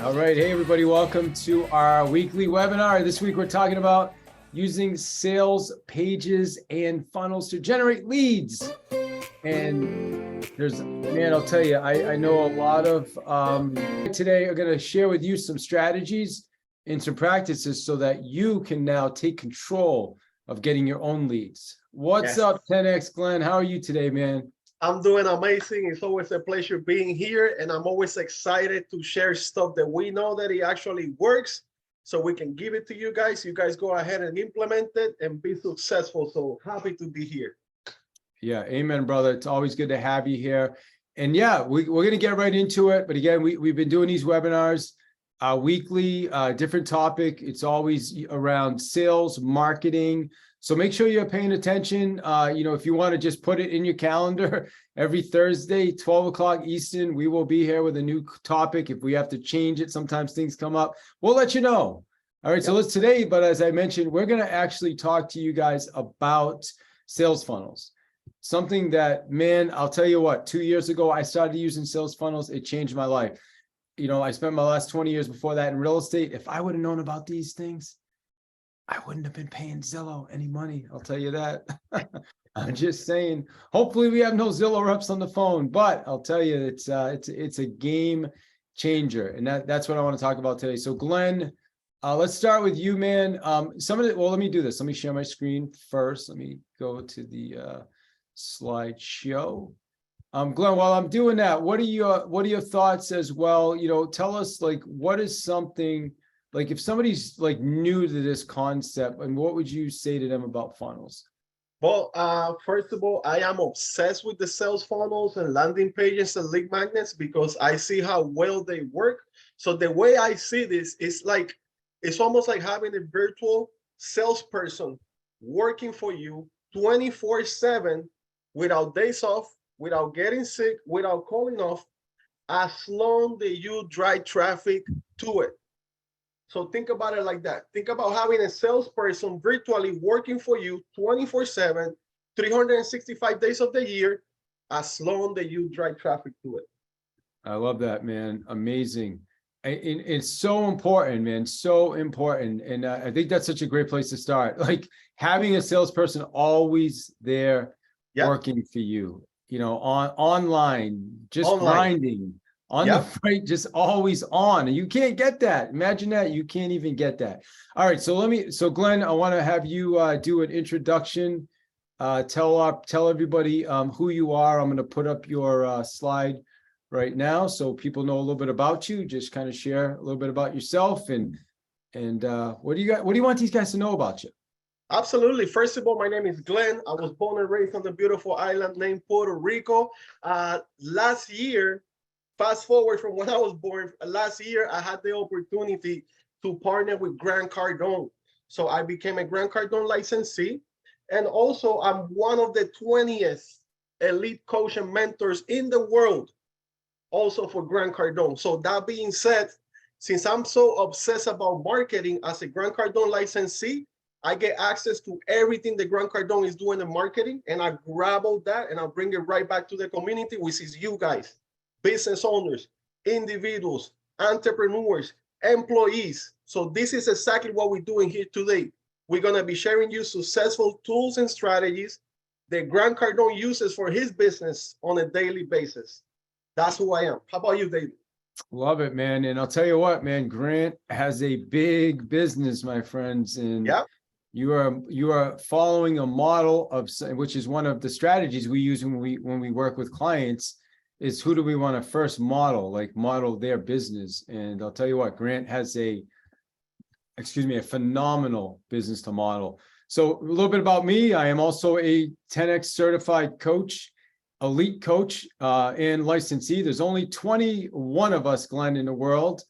All right. Hey, everybody. Welcome to our weekly webinar. This week, we're talking about using sales pages and funnels to generate leads. And man, I'll tell you, I know a lot of today are going to share with you some strategies and some practices so that you can now take control of getting your own leads. What's up, 10X Glenn? How are you today, man? I'm doing amazing. It's always a pleasure being here, and I'm always excited to share stuff that we know that it actually works, so we can give it to you guys. You guys go ahead and implement it and be successful. So happy to be here. Yeah, amen, brother. It's always good to have you here. And yeah, we're going to get right into it. But again, we've been doing these webinars weekly, different topic. It's always around sales, marketing. So make sure you're paying attention. If you want to just put it in your calendar, every Thursday, 12 o'clock Eastern, we will be here with a new topic. If we have to change it, sometimes things come up, we'll let you know. All right, so let's today, but as I mentioned, we're going to actually talk to you guys about sales funnels. Something that, man, I'll tell you what, 2 years ago, I started using sales funnels. It changed my life. I spent my last 20 years before that in real estate. If I would have known about these things, I wouldn't have been paying Zillow any money. I'll tell you that. I'm just saying, hopefully we have no Zillow reps on the phone, but I'll tell you, it's a game changer. And that's what I want to talk about today. So Glenn, let's start with you, man. Let me do this. Let me share my screen first. Let me go to the slideshow. Glenn, while I'm doing that, what are your thoughts as well? Tell us, like, what is something, like, if somebody's like new to this concept, and what would you say to them about funnels? Well, first of all, I am obsessed with the sales funnels and landing pages and lead magnets because I see how well they work. So the way I see this is like, it's almost like having a virtual salesperson working for you 24/7 without days off, without getting sick, without calling off, as long as you drive traffic to it. So think about it like that. Think about having a salesperson virtually working for you 24/7, 365 days of the year, as long as you drive traffic to it. I love that, man. Amazing. It's so important, man. So important. And I think that's such a great place to start. Like having a salesperson always there working for you, online, just grinding on the fight, just always on. And you can't get that. Imagine that. You can't even get that. All right. So Glenn, I want to have you do an introduction. Tell everybody who you are. I'm going to put up your slide right now so people know a little bit about you. Just kind of share a little bit about yourself and what do you want these guys to know about you? Absolutely. First of all, my name is Glenn. I was born and raised on the beautiful island named Puerto Rico. Last year, fast forward from when I was born, last year, I had the opportunity to partner with Grant Cardone. So I became a Grant Cardone licensee. And also, I'm one of the 20th elite coach and mentors in the world, also for Grant Cardone. So that being said, since I'm so obsessed about marketing as a Grant Cardone licensee, I get access to everything that Grant Cardone is doing in marketing, and I grab all that and I bring it right back to the community, which is you guys, business owners, individuals, entrepreneurs, employees. So this is exactly what we're doing here today. We're going to be sharing you successful tools and strategies that Grant Cardone uses for his business on a daily basis. That's who I am. How about you, David? Love it, man. And I'll tell you what, man, Grant has a big business, my friends. And you are following a model of, which is one of the strategies we use when we work with clients, is who do we want to first model their business. And I'll tell you what, Grant has a phenomenal business to model. So a little bit about me. I am also a 10X certified coach, elite coach, and licensee. There's only 21 of us, Glenn, in the world.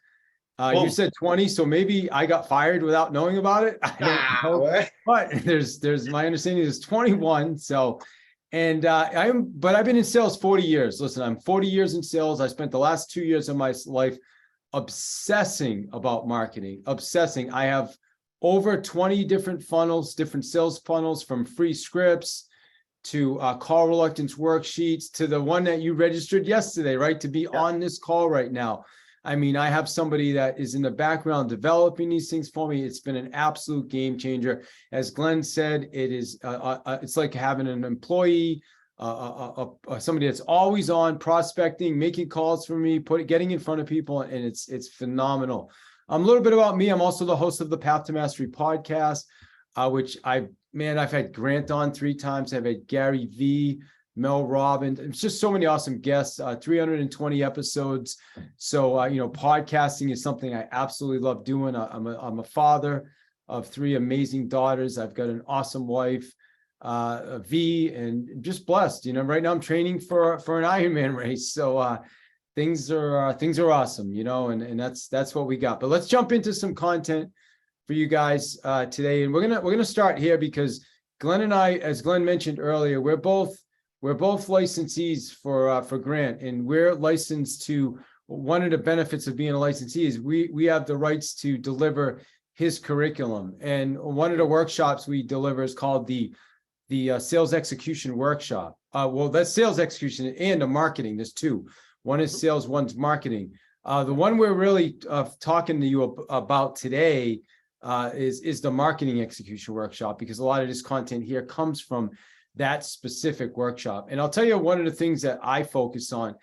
You said 20, so maybe I got fired without knowing about it. I don't know. But there's my understanding is 21. So, and but I've been in sales 40 years. Listen, I'm 40 years in sales. I spent the last 2 years of my life obsessing about marketing, obsessing. I have over 20 different funnels, different sales funnels, from free scripts to call reluctance worksheets to the one that you registered yesterday, right? To be on this call right now. I mean, I have somebody that is in the background developing these things for me. It's been an absolute game changer. As Glenn said, it's like having an employee, somebody that's always on prospecting, making calls for me, getting in front of people, and it's phenomenal. A little bit about me. I'm also the host of the Path to Mastery podcast, which I've had Grant on 3 times. I've had Gary V, Mel Robbins. It's just so many awesome guests, 320 episodes. So, podcasting is something I absolutely love doing. I'm a father of 3 amazing daughters. I've got an awesome wife, V, and just blessed. Right now I'm training for an Ironman race. So, things are awesome, and that's what we got. But let's jump into some content for you guys today. And we're gonna start here because Glenn and I, as Glenn mentioned earlier, we're both licensees for Grant, and we're licensed to. One of the benefits of being a licensee is we have the rights to deliver his curriculum. And one of the workshops we deliver is called the sales execution workshop. Well, that's sales execution and the marketing. There's 2. One is sales, one's marketing. The one we're really talking to you about today is the marketing execution workshop, because a lot of this content here comes from that specific workshop. And I'll tell you, one of the things that I focus on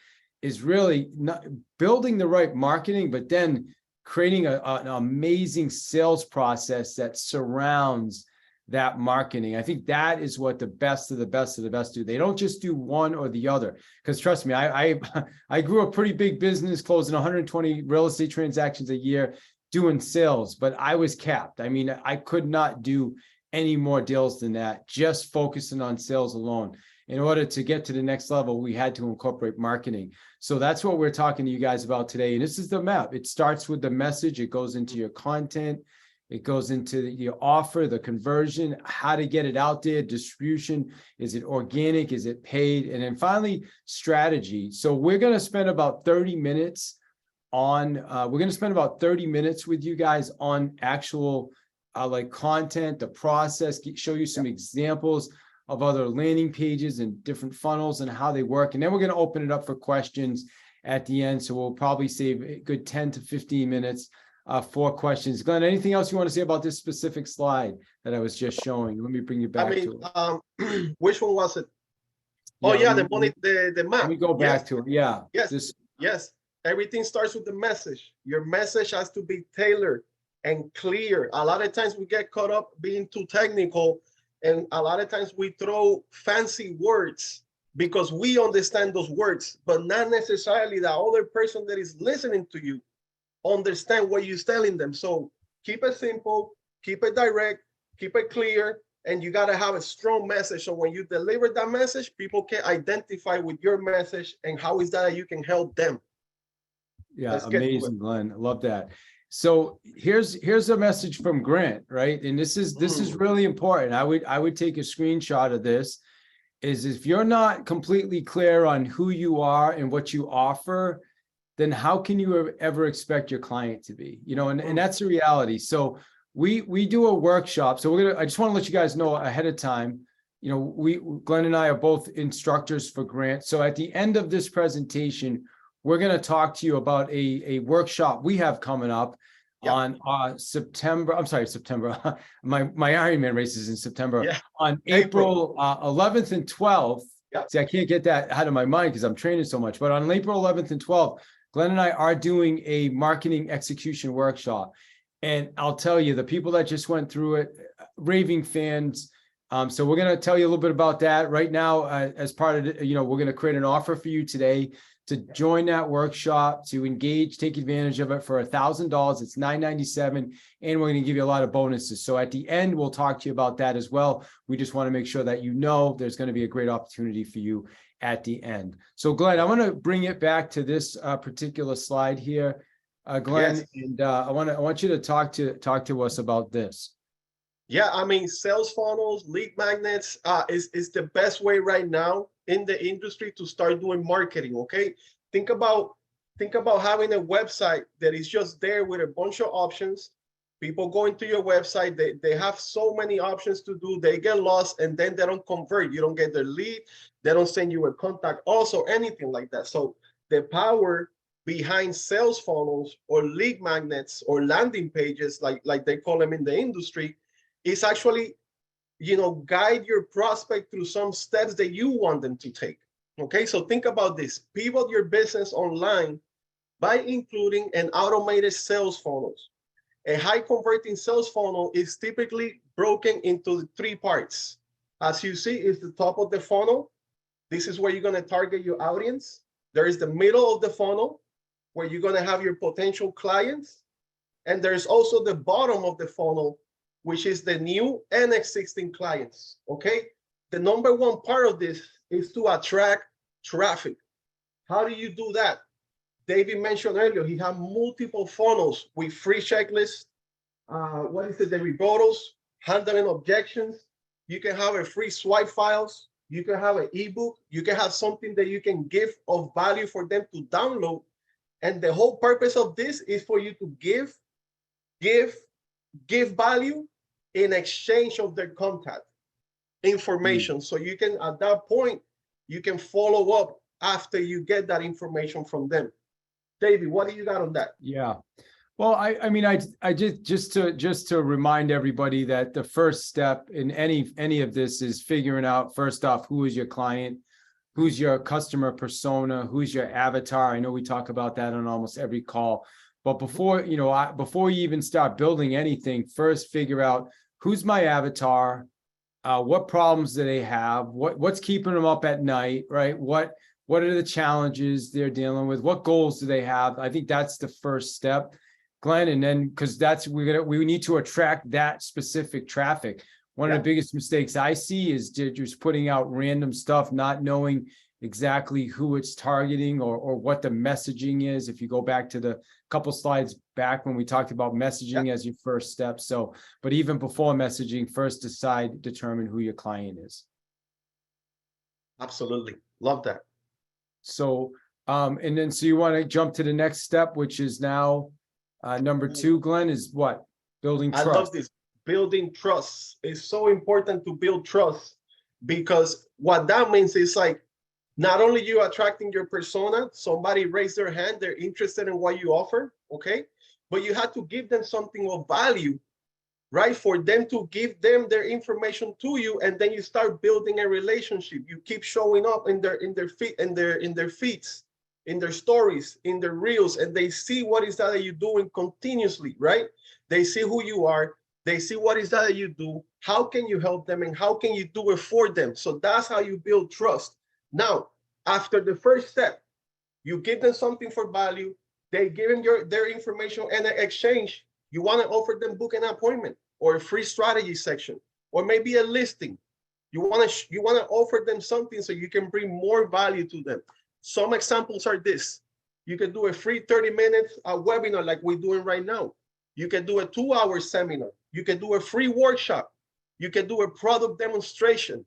is really not building the right marketing, but then creating an amazing sales process that surrounds that marketing. I think that is what the best of the best of the best do. They don't just do one or the other. Because trust me, I grew a pretty big business, closing 120 real estate transactions a year doing sales, but I was capped. I mean, I could not do any more deals than that, just focusing on sales alone. In order to get to the next level, we had to incorporate marketing. So that's what we're talking to you guys about today. And this is the map. It starts with the message. It goes into your content. It goes into your offer, the conversion, how to get it out there, distribution. Is it organic? Is it paid? And then finally, strategy. So we're going to spend about 30 minutes with you guys on actual like content, the process, show you some examples of other landing pages and different funnels and how they work. And then we're going to open it up for questions at the end. So we'll probably save a good 10 to 15 minutes for questions. Glenn, anything else you want to say about this specific slide that I was just showing? Let me bring you back to it. Which one was it? The map. Let me go back to it. Yeah. Yes. Everything starts with the message. Your message has to be tailored and clear. A lot of times we get caught up being too technical, and a lot of times we throw fancy words because we understand those words, but not necessarily the other person that is listening to you understand what you're telling them. So keep it simple, keep it direct, keep it clear, and you got to have a strong message. So when you deliver that message, people can identify with your message and how is that you can help them. Yeah, amazing, Glenn. I love that. So here's a message from Grant, right? And this is really important. I would take a screenshot of this. Is if you're not completely clear on who you are and what you offer, then how can you ever expect your client to be? And that's the reality. So we do a workshop. So I just want to let you guys know ahead of time. Glenn and I are both instructors for Grant. So at the end of this presentation, we're going to talk to you about a workshop we have coming up on September. My Ironman race is in September. Yeah. On April 11th and 12th. Yeah. See, I can't get that out of my mind because I'm training so much. But on April 11th and 12th, Glenn and I are doing a marketing execution workshop. And I'll tell you, the people that just went through it, raving fans. So we're going to tell you a little bit about that right now. As part of it, we're going to create an offer for you today to join that workshop, to engage, take advantage of it for $1,000. It's $997, and we're going to give you a lot of bonuses. So at the end, we'll talk to you about that as well. We just want to make sure that there's going to be a great opportunity for you at the end. So Glenn, I want to bring it back to this particular slide here, Glenn, yes. And I want you to talk to us about this. Yeah, I mean, sales funnels, lead magnets is the best way right now in the industry to start doing marketing. Okay, think about having a website that is just there with a bunch of options. People going to your website, they have so many options to do, they get lost, and then they don't convert. You don't get their lead, they don't send you a contact, also anything like that. So the power behind sales funnels or lead magnets or landing pages, like they call them in the industry, is actually, guide your prospect through some steps that you want them to take. Okay, so think about this. Pivot your business online by including an automated sales funnels. A high converting sales funnel is typically broken into 3 parts. As you see, is the top of the funnel. This is where you're going to target your audience. There is the middle of the funnel where you're going to have your potential clients. And there's also the bottom of the funnel, which is the new and existing clients. Okay. The number 1 part of this is to attract traffic. How do you do that? David mentioned earlier, he had multiple funnels with free checklists. The rebuttals, handling objections. You can have a free swipe files. You can have an ebook. You can have something that you can give of value for them to download. And the whole purpose of this is for you to give value in exchange of their contact information. So you can, at that point, you can follow up after you get that information from them. David, what do you got on that? Yeah. Well, I mean, I just to remind everybody that the first step in any of this is figuring out, first off, who is your client, who's your customer persona, who's your avatar. I know we talk about that on almost every call, but before you even start building anything, first figure out who's my avatar, what problems do they have, what's keeping them up at night, right? What are the challenges they're dealing with? What goals do they have? I think that's the first step, Glenn. And then, because we need to attract that specific traffic. One of the biggest mistakes I see is just putting out random stuff, not knowing exactly who it's targeting or what the messaging is. If you go back to the couple slides back when we talked about messaging as your first step. So, but even before messaging, first determine who your client is. Absolutely. Love that. So, and then, so you want to jump to the next step, which is now number 2, Glenn, is what? Building trust. I love this. Building trust is so important to build trust, because what that means is like, not only you attracting your persona, somebody raised their hand, they're interested in what you offer, okay? But you have to give them something of value, right? For them to give them their information to you, and then you start building a relationship. You keep showing up in their feeds, in their stories, in their reels, and they see what is that you're doing continuously, right? They see who you are, they see what is that you do, how can you help them, and how can you do it for them. So that's how you build trust. Now, after the first step, you give them something for value, they give them their information, and in exchange, you want to offer them book an appointment or a free strategy section, or maybe a listing. You want to offer them something so you can bring more value to them. Some examples are this. You can do a free 30 minutes webinar like we're doing right now. You can do a 2-hour seminar. You can do a free workshop. You can do a product demonstration,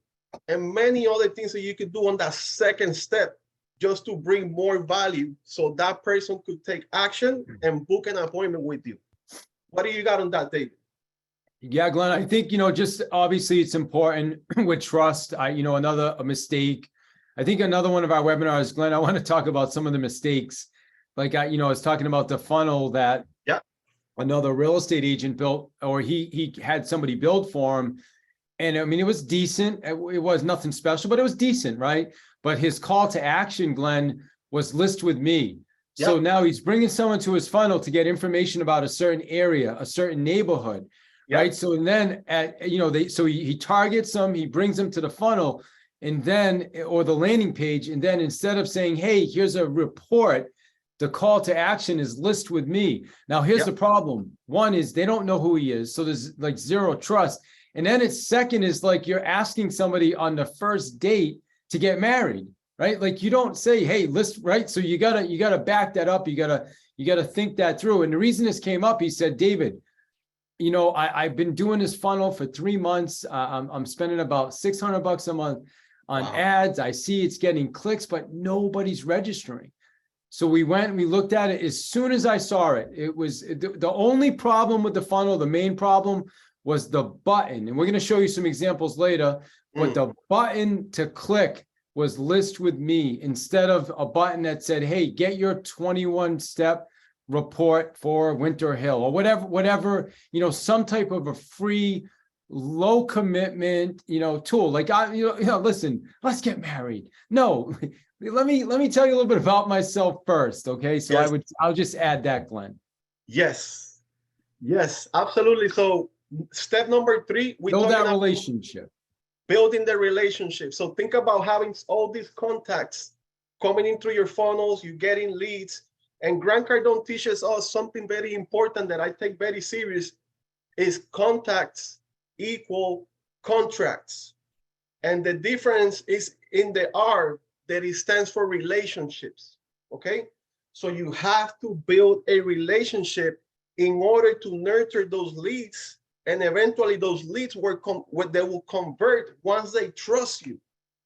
and many other things that you could do on that second step just to bring more value so that person could take action and book an appointment with you. What do you got on that, David? Yeah, Glenn, I think, just obviously it's important with trust. Another mistake. I think another one of our webinars, Glenn, I want to talk about some of the mistakes. Like I was talking about the funnel that another real estate agent built, or he had somebody build for him. And I mean, it was decent. It was nothing special, but it was decent, right? But his call to action, Glenn, was list with me. So now he's bringing someone to his funnel to get information about a certain area, a certain neighborhood, right? So and then he targets them, he brings them to the funnel, and then, or the landing page, and then instead of saying, hey, here's a report, the call to action is list with me. Now, here's the problem. One is they don't know who he is, so there's like zero trust. And then it's second is like you're asking somebody on the first date to get married, right? Like you don't say, hey, list, right? So you gotta back that up. You gotta think that through. And the reason this came up, he said, David, I've been doing this funnel for 3 months. I'm spending about $600 a month on ads. I see it's getting clicks, but nobody's registering. So we went and we looked at it. As soon as I saw it, it was the only problem with the funnel. The main problem was the button. And we're going to show you some examples later, but the button to click was list with me instead of a button that said, hey, get your 21-step report for Winter Hill or whatever, some type of a free, low commitment, tool. Like listen, let's get married. No, let me tell you a little bit about myself first. Okay. So Yes. I'll just add that, Glenn. Yes, absolutely. So step number 3, we Build talking that about relationship. building the relationship. So think about having all these contacts coming in through your funnels, you getting leads. And Grant Cardone teaches us something very important that I take very serious is contacts equal contracts. And the difference is in the R that it stands for relationships. Okay. So you have to build a relationship in order to nurture those leads. And eventually those leads they will convert once they trust you.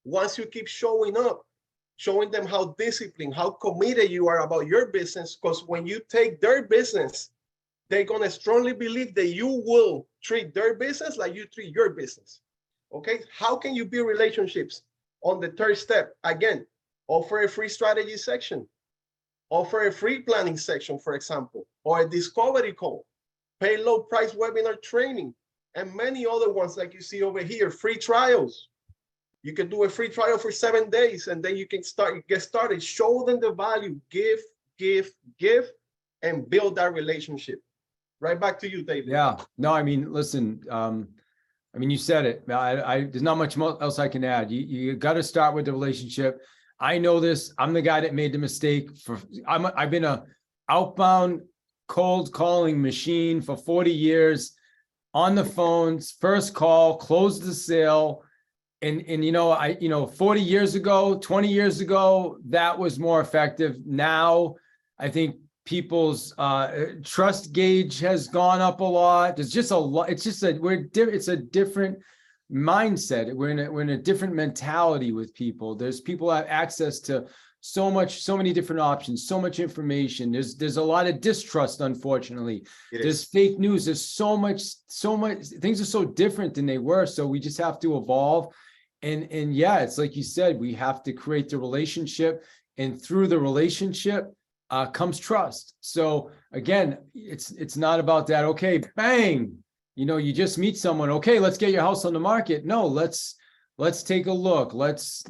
Once you keep showing up, showing them how disciplined, how committed you are about your business. Because when you take their business, they're going to strongly believe that you will treat their business like you treat your business. Okay. How can you build relationships? On the 3rd step, again, offer a free strategy section, offer a free planning section, for example, or a discovery call, pay low price webinar training, and many other ones like you see over here, free trials. You can do a free trial for 7 days and then you can get started. Show them the value, give, and build that relationship. Right back to you, David. Yeah, no, I mean, listen, you said it. There's not much else I can add. You got to start with the relationship. I know this. I'm the guy that made the mistake. I've been a outbound cold calling machine for 40 years on the phones, first call, close the sale. And 40 years ago, 20 years ago, that was more effective. Now, I think people's trust gauge has gone up a lot. There's just a lot. It's just it's a different mindset. We're in a different mentality with people. There's people have access to so many different options, so much information. There's a lot of distrust, unfortunately. There's fake news. There's so much, things are so different than they were. So we just have to evolve. And yeah, it's like you said, we have to create the relationship, and through the relationship comes trust. So again, it's not about that. Okay, bang, you just meet someone. Okay, let's get your house on the market. No, let's take a look. Let's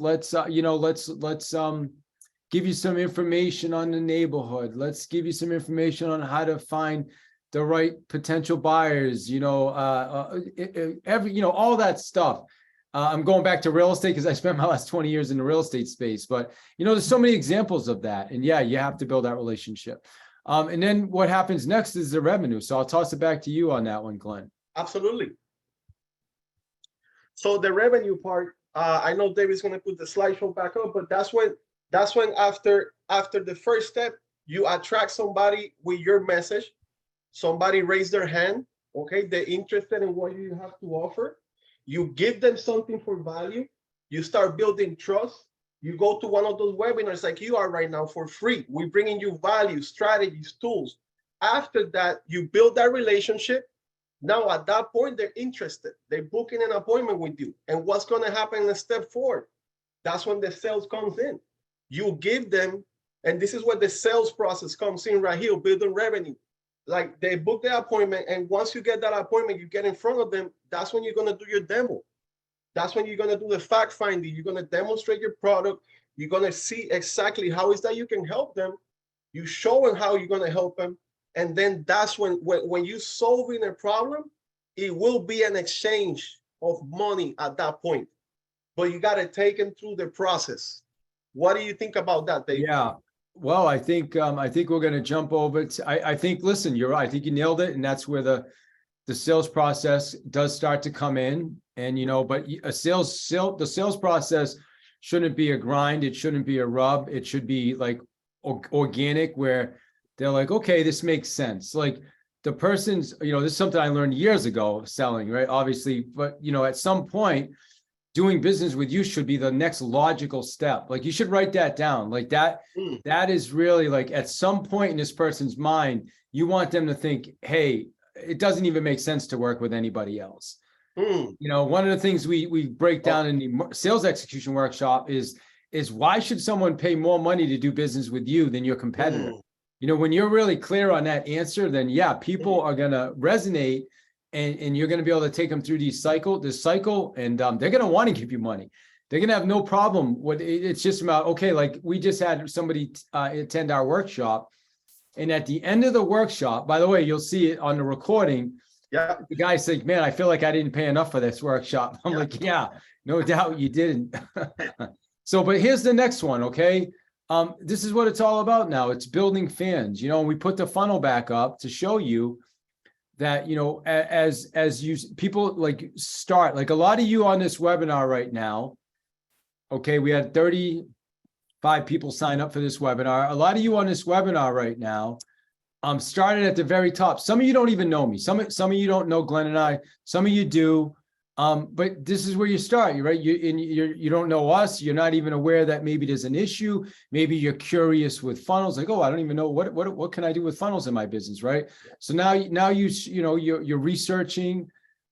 give you some information on the neighborhood. Let's give you some information on how to find the right potential buyers. All that stuff. I'm going back to real estate because I spent my last 20 years in the real estate space, but there's so many examples of that. And yeah, you have to build that relationship. And then what happens next is the revenue. So I'll toss it back to you on that one, Glenn. Absolutely. So the revenue part, I know David's going to put the slideshow back up, but that's when after the first step, you attract somebody with your message. Somebody raised their hand. Okay, they're interested in what you have to offer. You give them something for value. You start building trust. You go to one of those webinars like you are right now for free. We're bringing you value, strategies, tools. After that, you build that relationship. Now, at that point, they're interested. They're booking an appointment with you. And what's going to happen in step 4? That's when the sales comes in. You give them, and this is where the sales process comes in right here, building revenue. Like they book the appointment, and once you get that appointment, you get in front of them. That's when you're going to do your demo. That's when you're going to do the fact finding. You're going to demonstrate your product. You're going to see exactly how is that you can help them. You show them how you're going to help them. And then that's when you're solving a problem, it will be an exchange of money at that point. But you got to take them through the process. What do you think about that, Dave? Yeah. Well, I think we're going to jump over to, I think, listen, you're right. I think you nailed it. And that's where the sales process does start to come in. And, but the sales process shouldn't be a grind. It shouldn't be a rub. It should be like organic, where they're like, okay, this makes sense. Like the person's, this is something I learned years ago selling, right? Obviously, but, at some point, doing business with you should be the next logical step. Like you should write that down. Like that is really like at some point in this person's mind, you want them to think, hey, it doesn't even make sense to work with anybody else. One of the things we break down in the sales execution workshop is is why should someone pay more money to do business with you than your competitor? Mm. You know, when you're really clear on that answer, then yeah, people are going to resonate and you're going to be able to take them through this cycle, and they're going to want to give you money. They're going to have no problem with it. It's just about, okay, like we just had somebody attend our workshop. And at the end of the workshop, by the way, you'll see it on the recording. Yeah. The guy said, man, I feel like I didn't pay enough for this workshop. I'm like, yeah, no doubt you didn't. So, but here's the next one, okay? This is what it's all about now. It's building fans. You know, we put the funnel back up to show you that, you know, as you people like start, like a lot of you on this webinar right now, okay, we had 35 people sign up for this webinar. A lot of you on this webinar right now started at the very top. Some of you don't even know me. Some of you don't know Glenn and I. Some of you do. But this is where you start, right? You don't know us. You're not even aware that maybe there's an issue. Maybe you're curious with funnels, like, oh, I don't even know what can I do with funnels in my business, right? So now you're researching,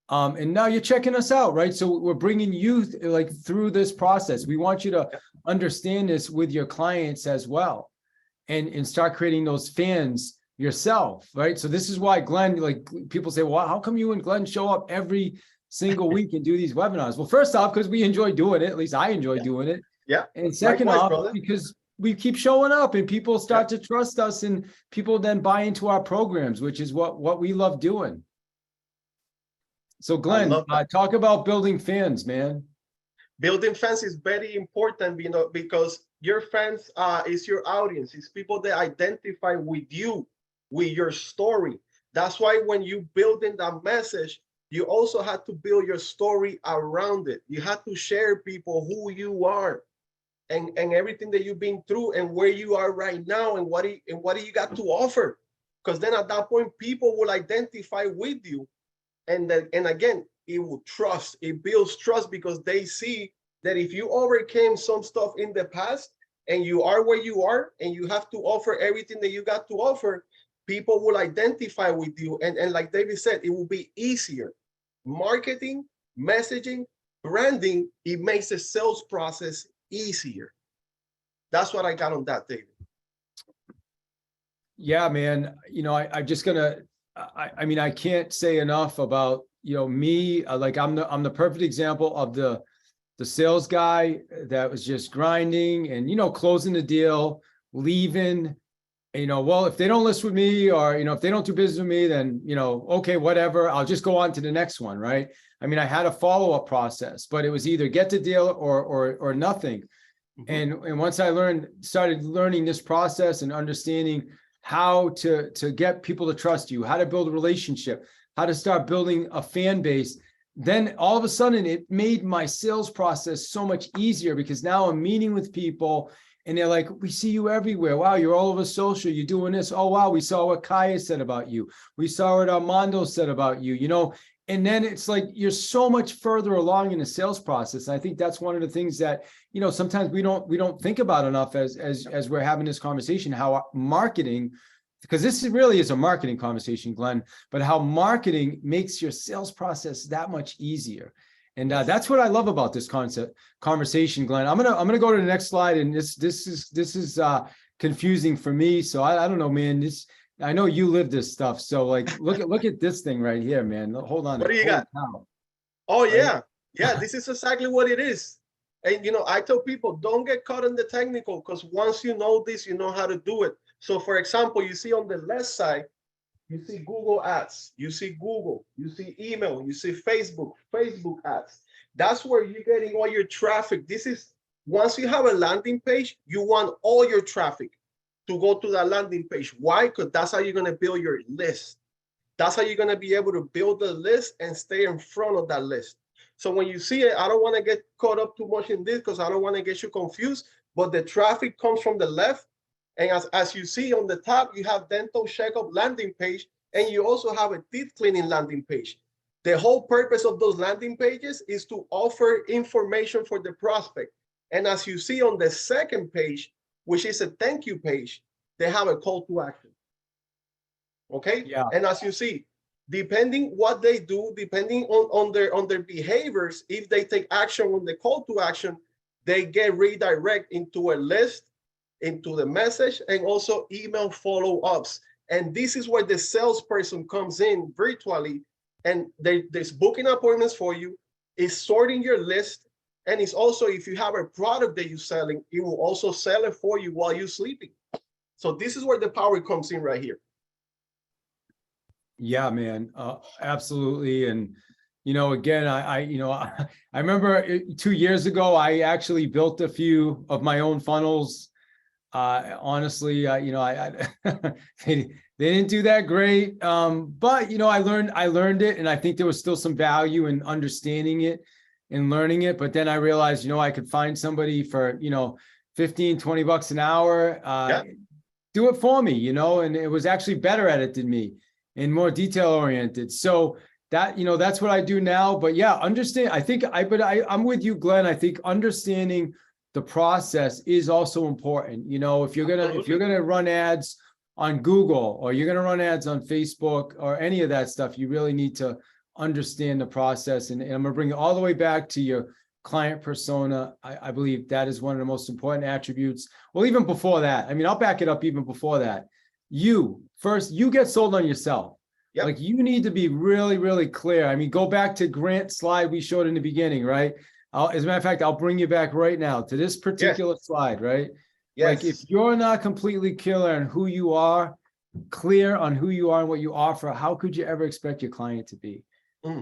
and now you're checking us out, right? So we're bringing you like through this process. We want you to understand this with your clients as well, and start creating those fans yourself, right? So this is why Glenn, like people say, well, how come you and Glenn show up every single week and do these webinars? Well, first off, because we enjoy doing it. At least I enjoy doing it. Yeah. And second Likewise, off, brother. because we keep showing up and people start to trust us, and people then buy into our programs, which is what we love doing. So Glenn, talk about building fans, man. Building fans is very important, you know, because your fans is your audience. It's people that identify with you, with your story. That's why when you building that message, you also have to build your story around it. You have to share people who you are and everything that you've been through and where you are right now and what do you got to offer. Because then at that point, people will identify with you. And again, it builds trust because they see that if you overcame some stuff in the past and you are where you are and you have to offer everything that you got to offer, people will identify with you. And like David said, it will be easier. Marketing, messaging, branding, it makes the sales process easier. That's what I got on that, David. Yeah, man. You know, I'm just gonna, I mean, I can't say enough about, you know, me, like I'm the perfect example of the sales guy that was just grinding and, you know, closing the deal, leaving, you know, well, if they don't list with me or, you know, if they don't do business with me, then, you know, okay, whatever, I'll just go on to the next one, right? I mean, I had a follow-up process, but it was either get the deal or nothing. Mm-hmm. And once I started learning this process and understanding how to get people to trust you, how to build a relationship, how to start building a fan base, then all of a sudden it made my sales process so much easier because now I'm meeting with people and they're like, we see you everywhere. Wow, you're all over social. You're doing this. Oh, wow, we saw what Kaya said about you. We saw what Armando said about you, you know, and then it's like you're so much further along in the sales process. And I think that's one of the things that, you know, sometimes we don't think about enough as we're having this conversation, how marketing, because this really is a marketing conversation, Glenn, but how marketing makes your sales process that much easier. And that's what I love about this conversation, Glenn. I'm gonna go to the next slide, and this is confusing for me. So I don't know, man. I know you live this stuff. So like, look at this thing right here, man. Hold on. What do you got? Oh yeah, This is exactly what it is. And you know, I tell people don't get caught in the technical because once you know this, you know how to do it. So for example, you see on the left side, you see Google ads, you see Google, you see email, you see Facebook ads. That's where you're getting all your traffic. This is, once you have a landing page, you want all your traffic to go to that landing page. Why? Because that's how you're going to build your list. That's how you're going to be able to build the list and stay in front of that list. So when you see it, I don't want to get caught up too much in this because I don't want to get you confused, but the traffic comes from the left. And as you see on the top, you have dental checkup landing page, and you also have a teeth cleaning landing page. The whole purpose of those landing pages is to offer information for the prospect. And as you see on the second page, which is a thank you page, they have a call to action. Okay? Yeah. And as you see, depending what they do, depending on their behaviors, if they take action on the call to action, they get redirect into a list, into the message, and also email follow-ups. And this is where the salesperson comes in virtually, and there's booking appointments for you, is sorting your list, and it's also, if you have a product that you're selling, it will also sell it for you while you're sleeping. So this is where the power comes in right here. Yeah, man, absolutely. And, you know, again, I remember 2 years ago, I actually built a few of my own funnels. Honestly, they didn't do that great. But, you know, I learned it, and I think there was still some value in understanding it and learning it. But then I realized, you know, I could find somebody for, you know, 15, 20 bucks an hour, do it for me, you know, and it was actually better at it than me and more detail oriented. So that, you know, that's what I do now. But yeah, understand. I'm with you, Glenn. I think understanding the process is also important. You know, if you're gonna run ads on Google, or you're gonna run ads on Facebook, or any of that stuff, you really need to understand the process. And I'm gonna bring it all the way back to your client persona. I believe that is one of the most important attributes. Well, even before that, I mean, I'll back it up even before that. You get sold on yourself. Yep. Like, you need to be really, really clear. I mean, go back to Grant's slide we showed in the beginning, right? As a matter of fact, I'll bring you back right now to this particular slide, right? Yes. Like, if you're not completely clear on who you are, and what you offer, how could you ever expect your client to be?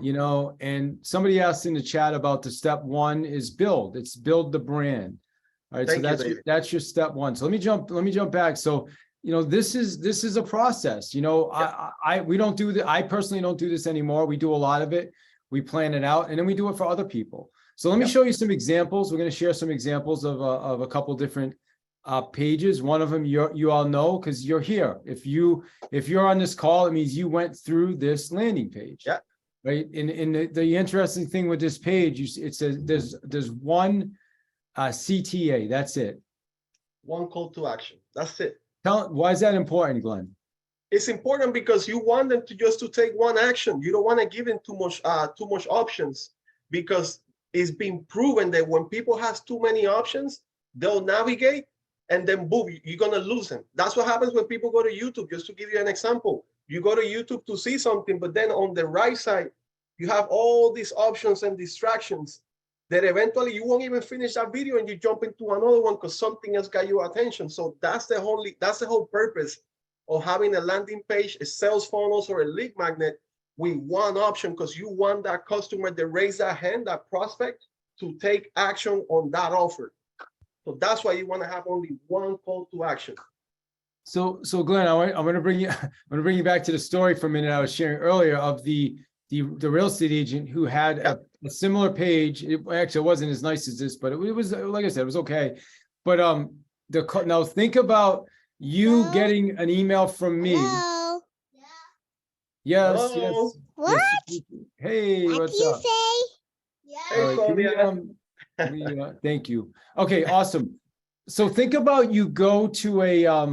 You know, and somebody asked in the chat about the step one is build. It's build the brand. All right. So that's your step one. So let me jump back. So, you know, this is a process. You know, we don't do that. I personally don't do this anymore. We do a lot of it. We plan it out, and then we do it for other people. So let me show you some examples. We're going to share some examples of a couple different pages. One of them you all know, because you're here. If you're on this call, it means you went through this landing page. Yeah. Right. And the interesting thing with this page, it says there's one CTA. That's it. One call to action. That's it. Why is that important, Glenn? It's important because you want them to take one action. You don't want to give them too much options, because it's been proven that when people have too many options, they'll navigate, and then boom, you're gonna lose them. That's what happens when people go to YouTube. Just to give you an example, you go to YouTube to see something, but then on the right side, you have all these options and distractions that eventually you won't even finish that video, and you jump into another one because something else got your attention. So that's the whole purpose of having a landing page, a sales funnels, or a lead magnet with one option, because you want that customer to raise that hand, that prospect, to take action on that offer. So that's why you want to have only one call to action. So Glenn, I'm going to bring you back to the story for a minute I was sharing earlier of the real estate agent who had a similar page. It wasn't as nice as this, but it was, like I said, it was okay. But now think about you getting an email from me. Hello? Yes. Hello? Yes. What? Yes. Hey, What what's do you up? say? Hey, Sonia. Thank you. Okay, awesome. So think about you go to a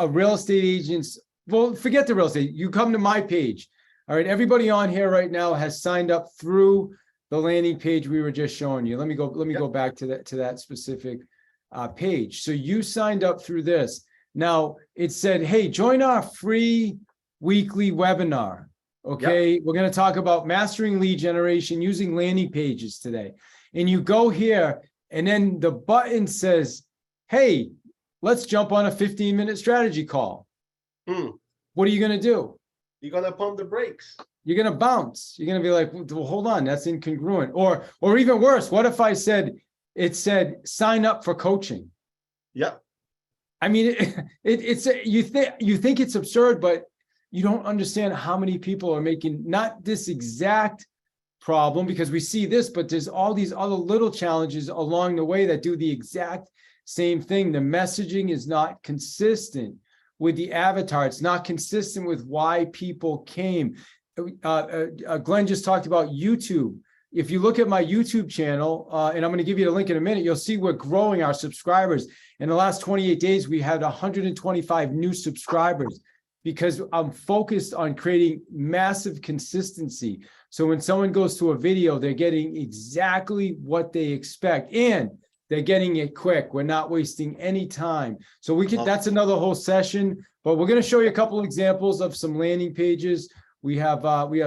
real estate agent's. Well, forget the real estate. You come to my page. All right, everybody on here right now has signed up through the landing page we were just showing you. Let me go back to that specific page. So you signed up through this. Now it said, hey, join our free weekly webinar. Okay, we're going to talk about mastering lead generation using landing pages today. And you go here, and then the button says, hey, let's jump on a 15-minute strategy call. What are you going to do? You're going to pump the brakes. You're going to bounce. You're going to be like, well, hold on, that's incongruent. Or even worse, what if it said sign up for coaching? Yeah. I mean, you think it's absurd, but you don't understand how many people are making not this exact problem, because we see this, but there's all these other little challenges along the way that do the exact same thing. The messaging is not consistent with the avatar. It's not consistent with why people came. Glenn just talked about YouTube. If you look at my YouTube channel, and I'm going to give you the link in a minute, you'll see we're growing our subscribers. In the last 28 days, we had 125 new subscribers. because I'm focused on creating massive consistency. So when someone goes to a video, they're getting exactly what they expect and they're getting it quick. We're not wasting any time. So we could, that's another whole session, but we're going to show you a couple examples of some landing pages. We have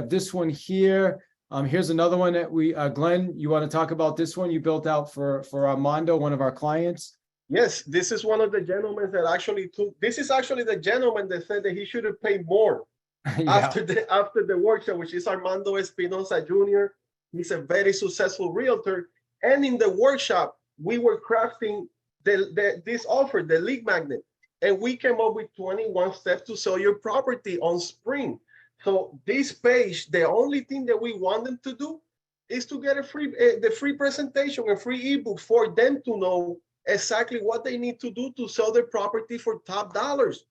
this one here. Here's another one that Glenn, you want to talk about this one you built out for Armando, one of our clients? Yes, this is one of the gentlemen that actually took, this is actually the gentleman that said that he should have paid more after the workshop, which is Armando Espinosa Jr. He's a very successful realtor. And in the workshop, we were crafting this offer, the lead magnet. And we came up with 21 steps to sell your property on Spring. So this page, the only thing that we want them to do is to get the free presentation, a free ebook for them to know exactly what they need to do to sell their property for top dollars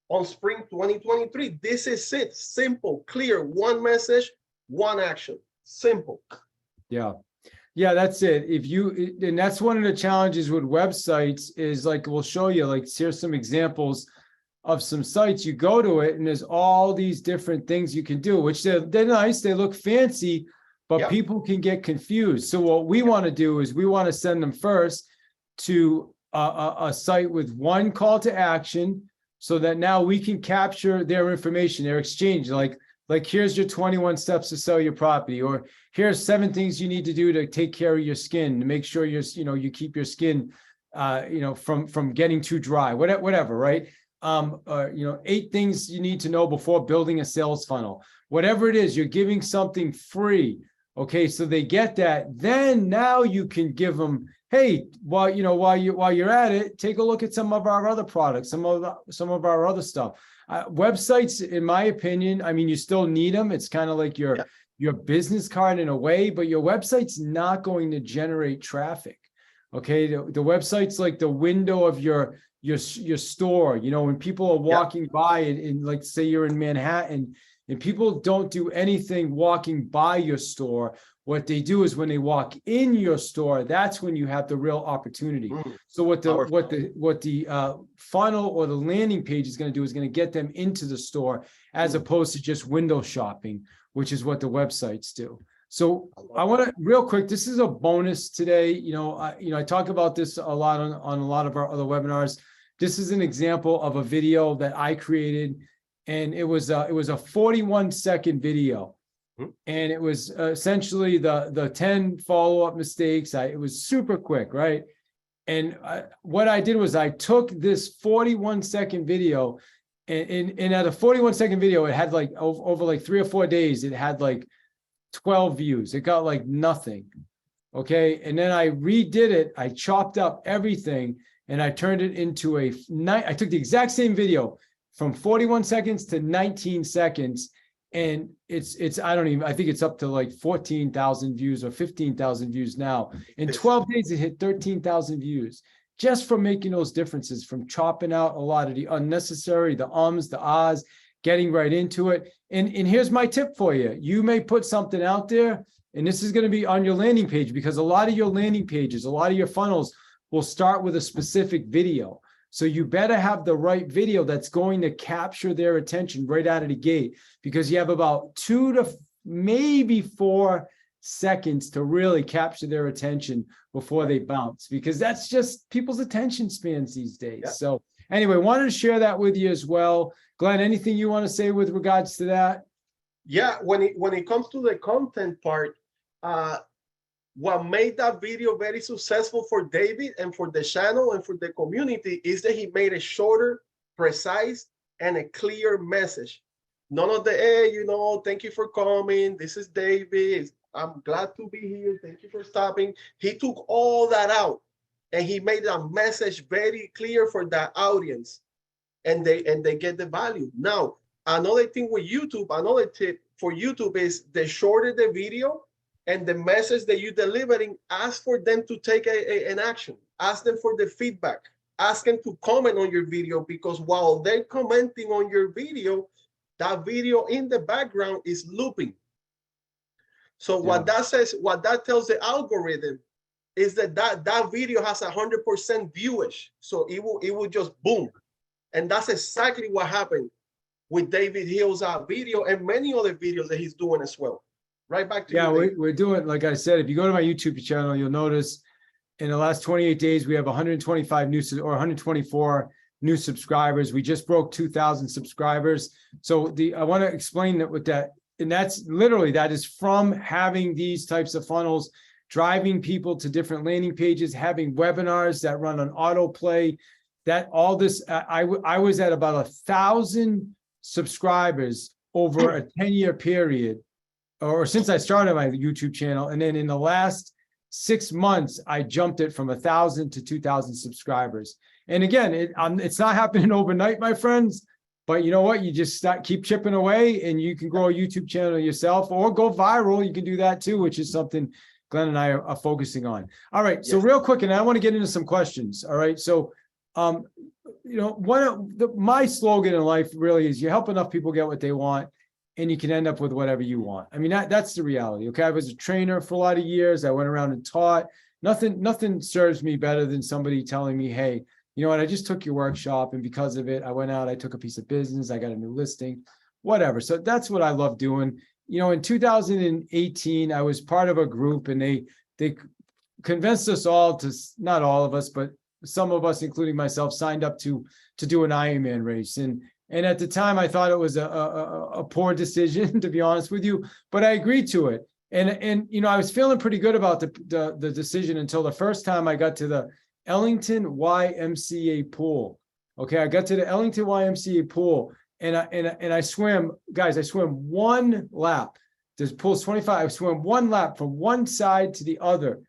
on Spring 2023. This is it. Simple, clear, one message, one action. Simple. Yeah. Yeah, that's it. And that's one of the challenges with websites is like, we'll show you, like, here's some examples of some sites. You go to it and there's all these different things you can do, which they're nice, they look fancy, but people can get confused. So what we want to do is we want to send them first to a site with one call to action so that now we can capture their information, their exchange. Like here's your 21 steps to sell your property, or here's 7 things you need to do to take care of your skin, to make sure you keep your skin, from getting too dry, whatever, right? 8 things you need to know before building a sales funnel, whatever it is, you're giving something free. Okay. So they get that. Then now you can give them, hey, while you're at it, take a look at some of our other products, some of our other stuff. Websites, in my opinion, I mean, you still need them. It's kind of like your business card in a way, but your website's not going to generate traffic. Okay. The website's like the window of your store. When people are walking by and like, say you're in Manhattan and people don't do anything walking by your store, what they do is when they walk in your store, that's when you have the real opportunity. So what the funnel or the landing page is going to do is going to get them into the store as opposed to just window shopping, which is what the websites do. So I want to real quick, this is a bonus today. I talk about this a lot on a lot of our other webinars. This is an example of a video that I created, and it was a 41-second video. And it was essentially the 10 follow-up mistakes. It was super quick, right? And what I did was I took this 41-second video, and at a 41-second video, it had like over like 3 or 4 days, it had like 12 views. It got like nothing. Okay. And then I redid it. I chopped up everything and I turned it into I took the exact same video from 41 seconds to 19 seconds. And I think it's up to like 14,000 views or 15,000 views now. In 12 days, it hit 13,000 views just from making those differences, from chopping out a lot of the unnecessary, the ums, the ahs, getting right into it. And here's my tip for you. You may put something out there, and this is going to be on your landing page, because a lot of your landing pages, a lot of your funnels will start with a specific video. So you better have the right video that's going to capture their attention right out of the gate, because you have about 2 to maybe 4 seconds to really capture their attention before they bounce, because that's just people's attention spans these days. Yeah. So anyway, wanted to share that with you as well. Glenn, anything you want to say with regards to that? Yeah, when it comes to the content part, what made that video very successful for David and for the channel and for the community is that he made a shorter, precise, and a clear message. None of the, hey, thank you for coming. This is David. I'm glad to be here. Thank you for stopping. He took all that out and he made a message very clear for that audience, and they get the value. Now, another thing with YouTube, another tip for YouTube is the shorter the video and the message that you're delivering, ask for them to take an action. Ask them for the feedback. Ask them to comment on your video, because while they're commenting on your video, that video in the background is looping. So what that says, what that tells the algorithm is that video has 100% viewage. So it will just boom. And that's exactly what happened with David Hill's video and many other videos that he's doing as well. Right back to Yeah, you, Dave. we're doing, like I said, if you go to my YouTube channel, you'll notice in the last 28 days, we have 125 new or 124 new subscribers. We just broke 2,000 subscribers. So I want to explain that with that. And that's literally, that is from having these types of funnels, driving people to different landing pages, having webinars that run on autoplay, that all this, I was at about 1,000 subscribers over a 10-year period, or since I started my YouTube channel. And then in the last 6 months, I jumped it from 1,000 to 2,000 subscribers. And again, it's not happening overnight, my friends, but you know what? You just keep chipping away and you can grow a YouTube channel yourself or go viral. You can do that too, which is something Glenn and I are focusing on. All right. So real quick, and I want to get into some questions. All right. So, my slogan in life really is you help enough people get what they want and you can end up with whatever you want. I mean, that's the reality. Okay. I was a trainer for a lot of years. I went around and taught. Nothing serves me better than somebody telling me, hey, you know what, I just took your workshop and because of it, I went out, I took a piece of business, I got a new listing, whatever. So that's what I love doing. You know, in 2018, I was part of a group and they convinced us all to, not all of us, but some of us, including myself, signed up to do an Ironman race. And at the time, I thought it was a poor decision, to be honest with you, but I agreed to it. And you know, I was feeling pretty good about the decision until the first time I got to the Ellington YMCA pool. Okay, I got to the Ellington YMCA pool and I swam, guys, I swam one lap. This pool's 25. I swam one lap from one side to the other.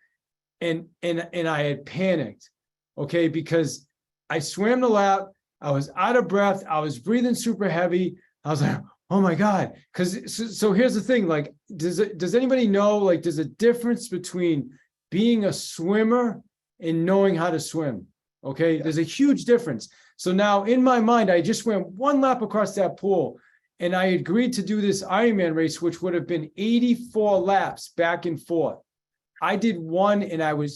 And I had panicked, okay, because I swam the lap, I was out of breath, I was breathing super heavy. I was like, oh my God. So here's the thing, like, does anybody know, like, there's a difference between being a swimmer and knowing how to swim. Okay. Yeah. There's a huge difference. So now in my mind, I just swam one lap across that pool and I agreed to do this Ironman race, which would have been 84 laps back and forth. I did one and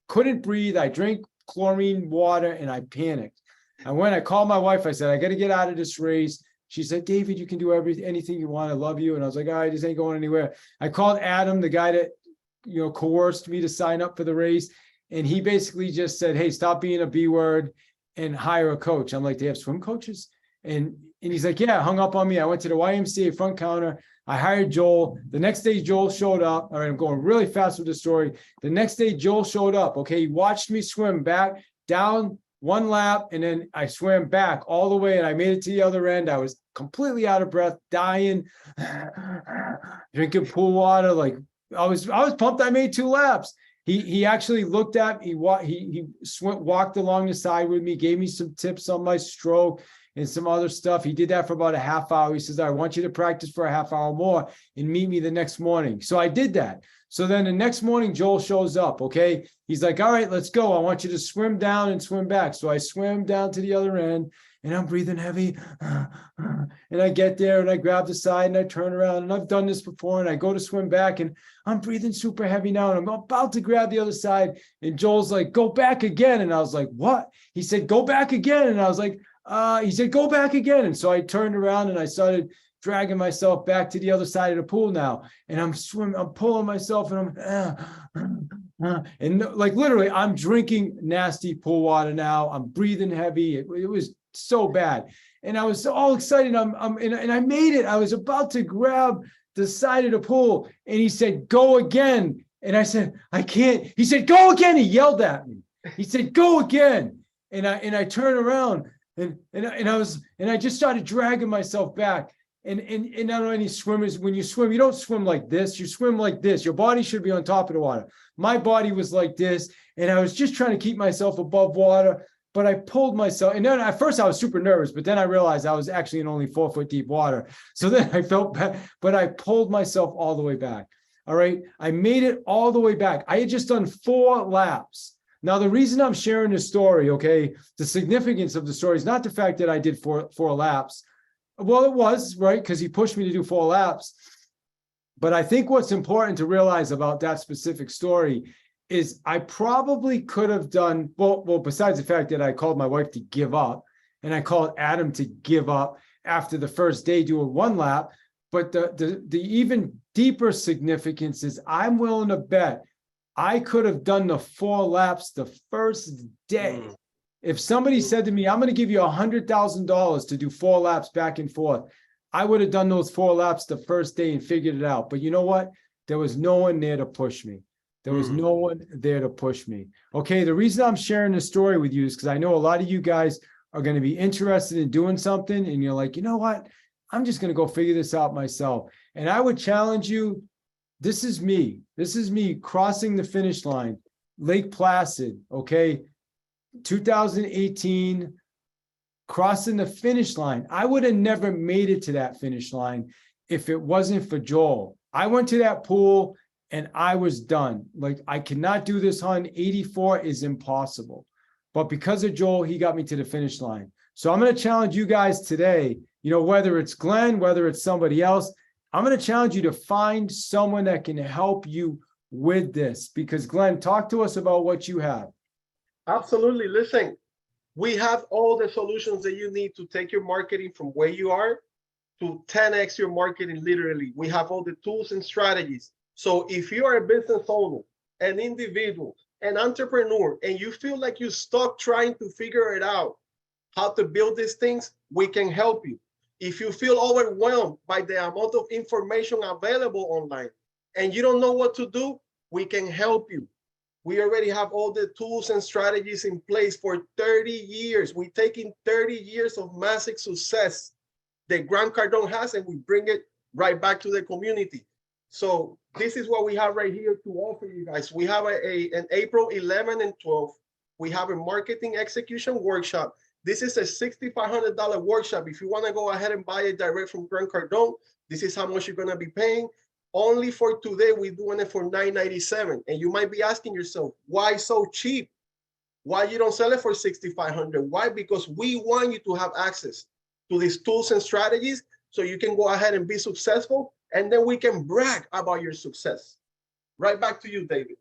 couldn't breathe. I drank chlorine water and I panicked. And when I called my wife, I said, I got to get out of this race. She said, David, you can do anything you want. I love you. And I was like, all right, this ain't going anywhere. I called Adam, the guy that, you know, coerced me to sign up for the race. And he basically just said, hey, stop being a B word and hire a coach. I'm like, they have swim coaches? And he's like, yeah, hung up on me. I went to the YMCA front counter. I hired Joel. The next day, Joel showed up. All right, I'm going really fast with the story. The next day, Joel showed up. Okay, he watched me swim back, down one lap, and then I swam back all the way, and I made it to the other end. I was completely out of breath, dying, drinking pool water. Like I was pumped. I made 2 laps. He actually looked at me. He walked along the side with me, gave me some tips on my stroke and some other stuff. He did that for about a half hour. He says, I want you to practice for a half hour more and meet me the next morning. So I did that. So then the next morning, Joel shows up. Okay. He's like, all right, let's go. I want you to swim down and swim back. So I swam down to the other end and I'm breathing heavy. And I get there and I grab the side and I turn around, and I've done this before, and I go to swim back and I'm breathing super heavy now. And I'm about to grab the other side. And Joel's like, go back again. And I was like, what? He said, go back again. And I was like, he said, go back again. And so I turned around and I started dragging myself back to the other side of the pool now. And I'm swimming, I'm pulling myself and and like literally I'm drinking nasty pool water now. I'm breathing heavy. It was so bad. And I was all excited. And I made it. I was about to grab the side of the pool and he said, go again. And I said, I can't. He said, go again. He yelled at me. He said, go again. And I turned around and I just started dragging myself back. And not only swimmers, when you swim, you don't swim like this. You swim like this. Your body should be on top of the water. My body was like this. And I was just trying to keep myself above water, but I pulled myself. And then at first I was super nervous, but then I realized I was actually in only 4 foot deep water. So then I felt bad, but I pulled myself all the way back. All right. I made it all the way back. I had just done 4 laps. Now, the reason I'm sharing this story, okay, the significance of the story is not the fact that I did four laps. Well, it was, right, because he pushed me to do 4 laps. But I think what's important to realize about that specific story is I probably could have done, well, besides the fact that I called my wife to give up and I called Adam to give up after the first day doing one lap. But the even deeper significance is I'm willing to bet I could have done the 4 laps the first day. If somebody said to me, I'm going to give you $100,000 to do 4 laps back and forth, I would have done those 4 laps the first day and figured it out. But you know what? There was no one there to push me. There was no one there to push me. Okay, the reason I'm sharing this story with you is because I know a lot of you guys are going to be interested in doing something and you're like, you know what? I'm just going to go figure this out myself. And I would challenge you. This is me. This is me crossing the finish line, Lake Placid, okay? 2018, crossing the finish line. I would have never made it to that finish line if it wasn't for Joel. I went to that pool and I was done. Like, I cannot do this, hon. 84 is impossible. But because of Joel, he got me to the finish line. So I'm going to challenge you guys today, you know, whether it's Glenn, whether it's somebody else, I'm going to challenge you to find someone that can help you with this. Because Glenn, talk to us about what you have. Absolutely. Listen, we have all the solutions that you need to take your marketing from where you are to 10x your marketing. Literally, we have all the tools and strategies. So if you are a business owner, an individual, an entrepreneur, and you feel like you're stuck trying to figure it out, how to build these things, we can help you. If you feel overwhelmed by the amount of information available online and you don't know what to do, we can help you. We already have all the tools and strategies in place for 30 years. We're taking 30 years of massive success that Grant Cardone has, and we bring it right back to the community. So this is what we have right here to offer you guys. We have an April 11 and 12. We have a marketing execution workshop. This is a $6,500 workshop. If you want to go ahead and buy it direct from Grant Cardone, this is how much you're going to be paying. Only for today, we're doing it for $997. And you might be asking yourself, why so cheap? Why you don't sell it for $6,500? Why? Because we want you to have access to these tools and strategies so you can go ahead and be successful. And then we can brag about your success. Right back to you, David.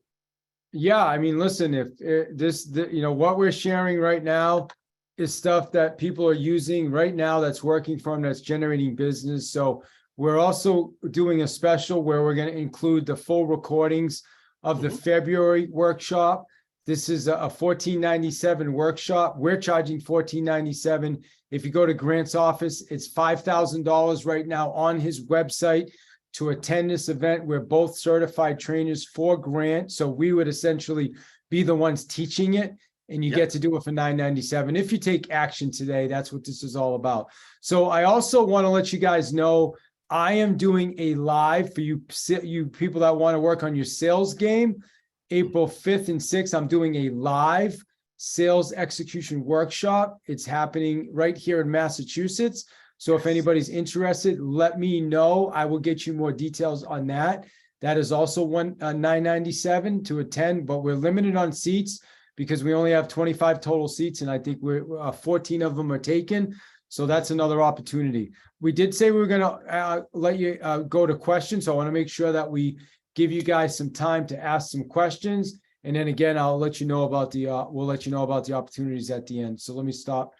Yeah, I mean, listen, if you know, what we're sharing right now is stuff that people are using right now that's working for them, that's generating business. So we're also doing a special where we're going to include the full recordings of the February workshop. This is a $14.97 workshop. We're charging $14.97. If you go to Grant's office, it's $5,000 right now on his website to attend this event. We're both certified trainers for Grant. So we would essentially be the ones teaching it, and you get to do it for $997. If you take action today, that's what this is all about. So I also want to let you guys know, I am doing a live for you people that want to work on your sales game. April 5th and 6th, I'm doing a live sales execution workshop. It's happening right here in Massachusetts. So if anybody's interested, let me know. I will get you more details on that. That is also $997 to attend, but we're limited on seats because we only have 25 total seats, and I think we're 14 of them are taken. So that's another opportunity. We did say we were going to let you go to questions. So I want to make sure that we give you guys some time to ask some questions. And then again, I'll let you know about we'll let you know about the opportunities at the end. So let me stop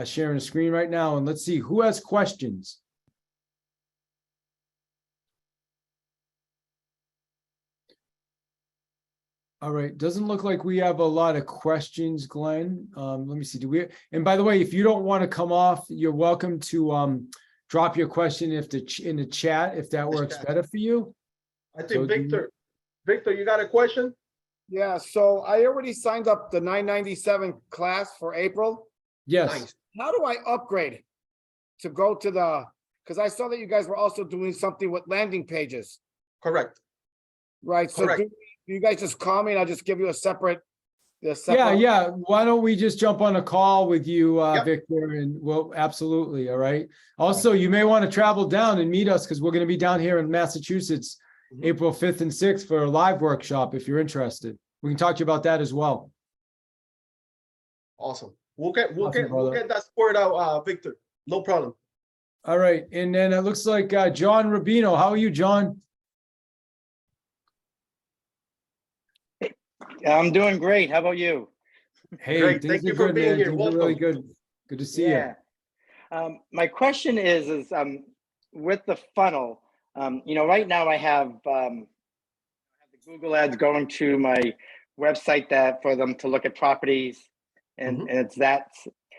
sharing the screen right now, and let's see who has questions. All right, doesn't look like we have a lot of questions, Glenn. Let me see. And by the way, if you don't want to come off, you're welcome to drop your question in the chat if that works better for you. I think Victor, you got a question? Yeah, so I already signed up the $997 class for April. Yes. Nice. How do I upgrade to go to because I saw that you guys were also doing something with landing pages. Correct. Right, so Correct. do you guys just call me and I'll just give you a separate. Yeah. Why don't we just jump on a call with you, Yep. Victor, and we'll absolutely. All right. Also, you may want to travel down and meet us because we're going to be down here in Massachusetts, April 5th and 6th for a live workshop. If you're interested, we can talk to you about that as well. Awesome. We'll get brother. that squared out, Victor. No problem. All right. And then it looks like John Rubino. How are you, John? I'm doing great. How about you? Hey, Great. things Thank you are for good, being man. here. Things are really Welcome. good. Good to see you. My question is with the funnel, right now I have the Google ads going to my website that for them to look at properties, and it's that.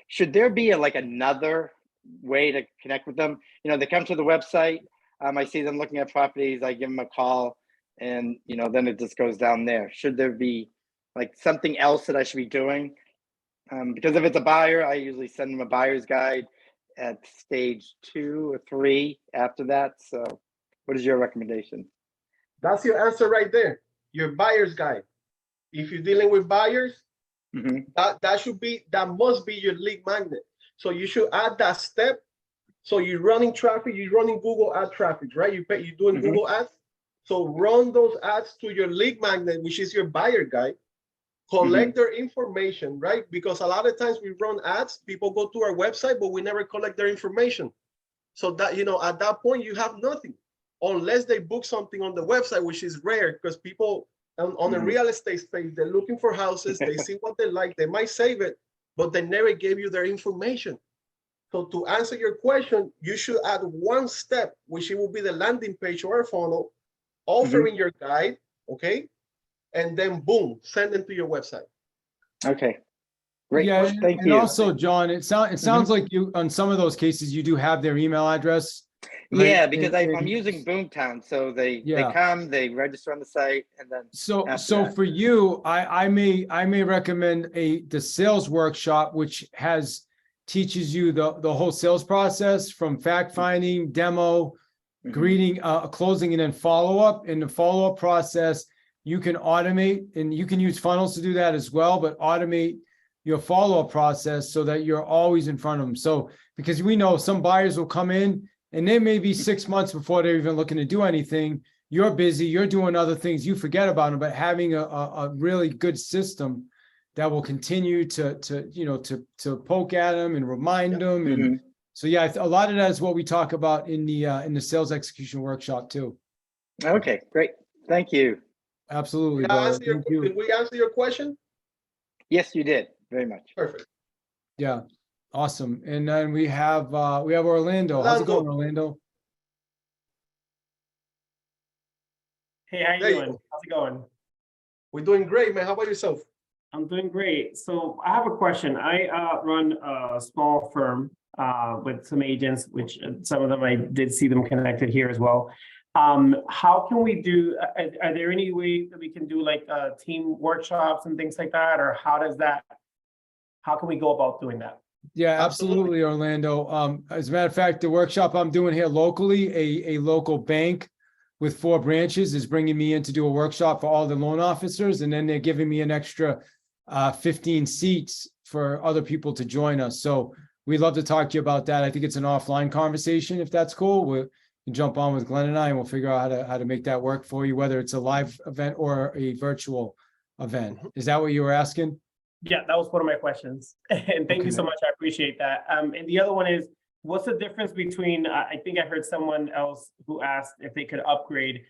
Should there be another way to connect with them? They come to the website, I see them looking at properties, I give them a call, and then it just goes down there. Should there be something else that I should be doing? Because if it's a buyer, I usually send them a buyer's guide at stage 2 or 3 after that. So what is your recommendation? That's your answer right there. Your buyer's guide. If you're dealing with buyers, that must be your lead magnet. So you should add that step. So you're running traffic, you're running Google ad traffic, right? You're doing Google ads. So run those ads to your lead magnet, which is your buyer guide. Collect their information, right? Because a lot of times we run ads, people go to our website, but we never collect their information. So that, at that point, you have nothing unless they book something on the website, which is rare because people on the real estate space, they're looking for houses, they see what they like, they might save it, but they never gave you their information. So to answer your question, you should add one step, which it will be the landing page or a funnel, offering your guide, okay? And then boom, send them to your website. Okay. Great. Yeah, Thank and you. also, John, it sounds like you, on some of those cases, you do have their email address. Right? Yeah, because And- I'm using Boomtown, so they Yeah. come, they register on the site, and then So after that. for you, I may recommend the sales workshop, which teaches you the whole sales process from fact finding, demo, greeting, closing, and then follow up. In the follow up process, you can automate, and you can use funnels to do that as well, but automate your follow up process so that you're always in front of them. So because we know some buyers will come in and they may be 6 months before they're even looking to do anything. You're busy, you're doing other things, you forget about them, but having a really good system that will continue to poke at them and remind them. And so, yeah, a lot of that is what we talk about in the sales execution workshop too. Okay, great. Thank you. Absolutely. Did we answer your question? Yes, you did. Very much. Perfect. Yeah, awesome. And then we have Orlando. How's it going, Orlando? Hey, how you There you doing? go. How's it going? We're doing great, man. How about yourself? I'm doing great. So I have a question. I run a small firm with some agents, which some of them I did see them connected here as well. How can we do, are there any way that we can do team workshops and things like that? Or how can we go about doing that? Yeah, absolutely, Orlando. As a matter of fact, the workshop I'm doing here locally, a local bank with 4 branches is bringing me in to do a workshop for all the loan officers. And then they're giving me an extra 15 seats for other people to join us. So we'd love to talk to you about that. I think it's an offline conversation. If that's cool, we can jump on with Glenn and I, and we'll figure out how to make that work for you, whether it's a live event or a virtual event. Is that what you were asking? Yeah, that was one of my questions. And thank you so much. I appreciate that. And the other one is, what's the difference between, I think I heard someone else who asked if they could upgrade.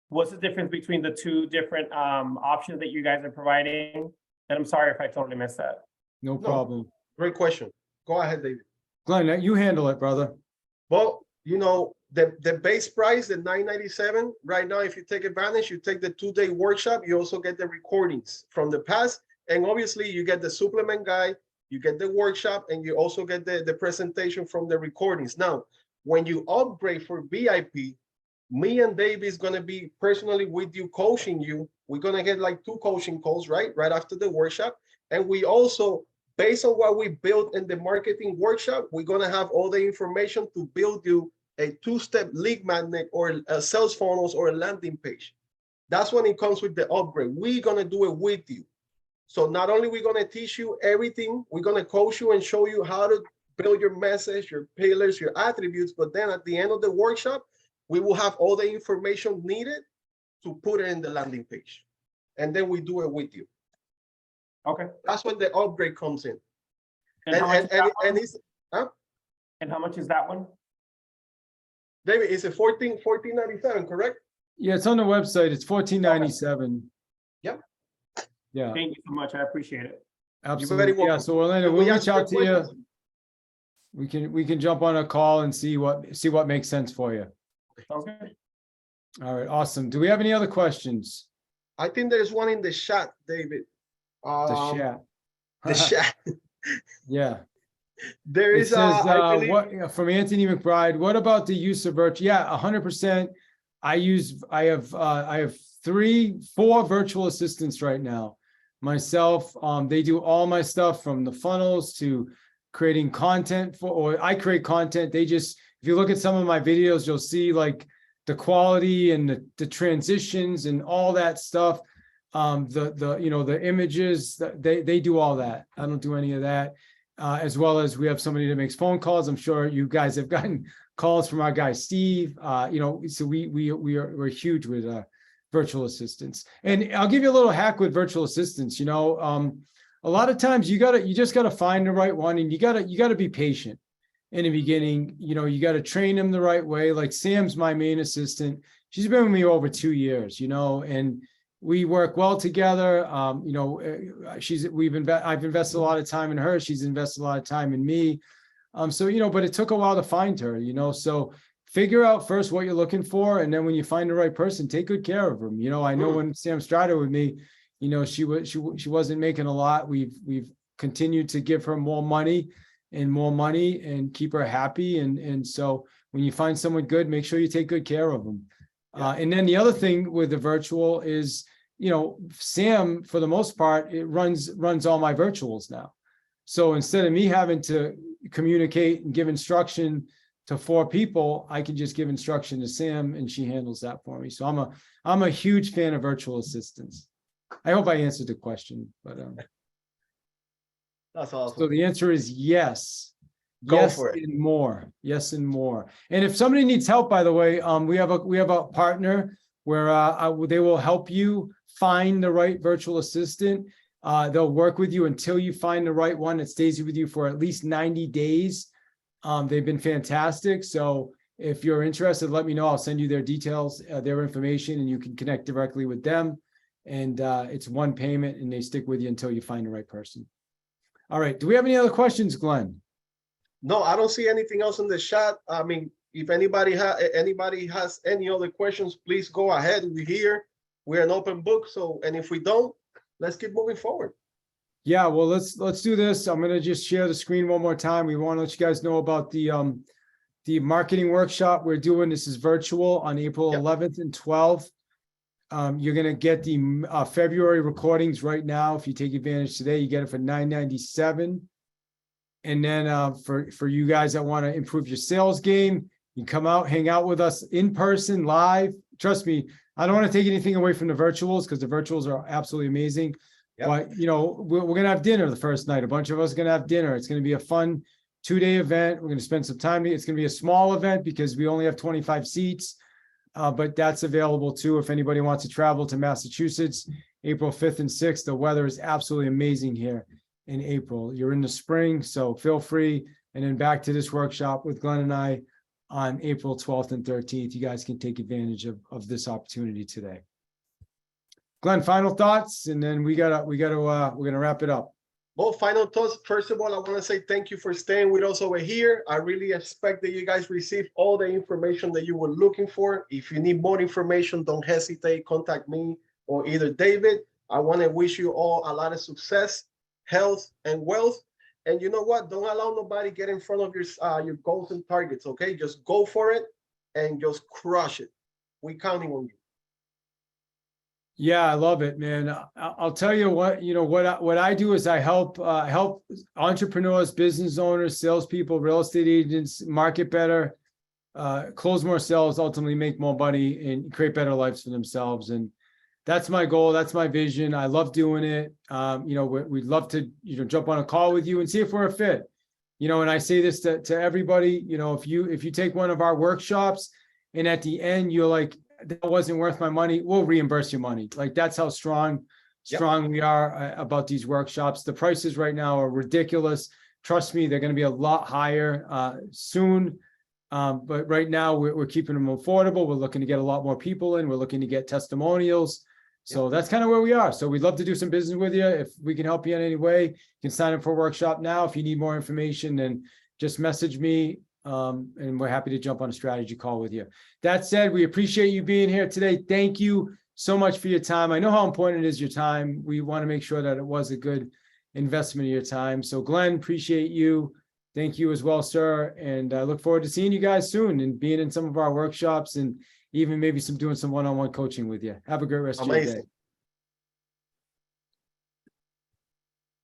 What's the difference between the 2 different options that you guys are providing? And I'm sorry if I totally missed that. No problem. Great question. Go ahead, David. Glenn, you handle it, brother. Well, the base price, the $997, right now, if you take advantage, you take the 2-day workshop, you also get the recordings from the past. And obviously you get the supplement guide, you get the workshop, and you also get the presentation from the recordings. Now, when you upgrade for VIP, me and Dave is going to be personally with you, coaching you. We're going to get 2 coaching calls, right after the workshop. And we also, based on what we built in the marketing workshop, we're going to have all the information to build you a 2-step lead magnet or a sales funnels or a landing page. That's when it comes with the upgrade. We're going to do it with you. So not only we're going to teach you everything, we're going to coach you and show you how to build your message, your pillars, your attributes. But then at the end of the workshop, we will have all the information needed to put it in the landing page. And then we do it with you. Okay. That's when the upgrade comes in. And how much is that one? it's, huh? And how much is that one? David, it's a $14.97, correct? Yeah, it's on the website. It's $14.97. Yep. Yeah, Thank you so much. I appreciate it. absolutely. Yeah, welcome. so Orlando, Can we'll we reach answer your out to you. questions? We can jump on a call and see what makes sense for you. Sounds good. All right, awesome. Do we have any other questions? I think there's one in the chat, David. The chat. The chat. Yeah. There It is says, I believe, what, from Anthony McBride, what about the use of virtual? Yeah, 100%. I have 4 virtual assistants right now. Myself, they do all my stuff from the funnels to creating content or I create content. They just, if you look at some of my videos, you'll see like the quality and the transitions and all that stuff. The images, they do all that. I don't do any of that. As well as we have somebody that makes phone calls. I'm sure you guys have gotten calls from our guy, Steve, so we're huge with virtual assistants. And I'll give you a little hack with virtual assistants. A lot of times you just gotta find the right one, and you gotta be patient in the beginning. You gotta train them the right way. Like Sam's my main assistant. She's been with me over 2 years, and we work well together. I've invested a lot of time in her. She's invested a lot of time in me. But it took a while to find her, so figure out first what you're looking for. And then when you find the right person, take good care of them. I know when Sam started with me, she wasn't making a lot. We've continued to give her more money and keep her happy. And so when you find someone good, make sure you take good care of them. And then the other thing with the virtual is, Sam, for the most part, it runs all my virtuals now. So instead of me having to communicate and give instruction to 4 people, I can just give instruction to Sam and she handles that for me. So I'm a huge fan of virtual assistants. I hope I answered the question, but that's awesome. so the answer is yes. Go Yes, for it. and more. Yes, and more. And if somebody needs help, by the way, we have a partner where they will help you find the right virtual assistant. They'll work with you until you find the right one that stays with you for at least 90 days. They've been fantastic. So if you're interested, let me know. I'll send you their details, their information, and you can connect directly with them. And it's one payment, and they stick with you until you find the right person. All right. Do we have any other questions, Glenn? No, I don't see anything else in the chat. I mean, if anybody has any other questions, please go ahead. We're here. We're an open book. So, and if we don't, let's keep moving forward. Yeah, well, let's do this. I'm gonna just share the screen one more time. We want to let you guys know about the marketing workshop we're doing. This is virtual on April 11th and 12th. You're gonna get the February recordings right now. If you take advantage today, you get it for $9.97. And then for you guys that want to improve your sales game, you come out, hang out with us in person, live. Trust me, I don't want to take anything away from the virtuals because the virtuals are absolutely amazing. Yep. But we're going to have dinner the first night. A bunch of us are going to have dinner. It's going to be a fun 2-day event. We're going to spend some time. It's going to be a small event because we only have 25 seats. But that's available too if anybody wants to travel to Massachusetts, April 5th and 6th. The weather is absolutely amazing here in April. You're in the spring, so feel free. And then back to this workshop with Glenn and I on April 12th and 13th. You guys can take advantage of this opportunity today. Glenn, final thoughts, and then we're gonna wrap it up. Well, final thoughts. First of all, I want to say thank you for staying with us over here. I really expect that you guys received all the information that you were looking for. If you need more information, don't hesitate. Contact me or either David. I want to wish you all a lot of success, health, and wealth. And you know what? Don't allow nobody get in front of your goals and targets. Okay, just go for it and just crush it. We're counting on you. Yeah, I love it, man. I'll tell you what, what I do is I help entrepreneurs, business owners, salespeople, real estate agents market better, close more sales, ultimately make more money and create better lives for themselves. And that's my goal. That's my vision. I love doing it. We'd love to, jump on a call with you and see if we're a fit. And I say this to everybody, if you take one of our workshops and at the end, you're like, that wasn't worth my money, we'll reimburse your money. Like that's how strong we are about these workshops. The prices right now are ridiculous. Trust me, they're going to be a lot higher soon. But right now we're keeping them affordable. We're looking to get a lot more people in. We're looking to get testimonials. So that's kind of where we are. So we'd love to do some business with you. If we can help you in any way, you can sign up for a workshop now. If you need more information, then just message me. And we're happy to jump on a strategy call with you. That said, we appreciate you being here today. Thank you so much for your time. I know how important it is, your time. We want to make sure that it was a good investment of your time. So Glenn, appreciate you. Thank you as well, sir. And I look forward to seeing you guys soon and being in some of our workshops and even maybe doing some one-on-one coaching with you. Have a great rest of your day. Amazing.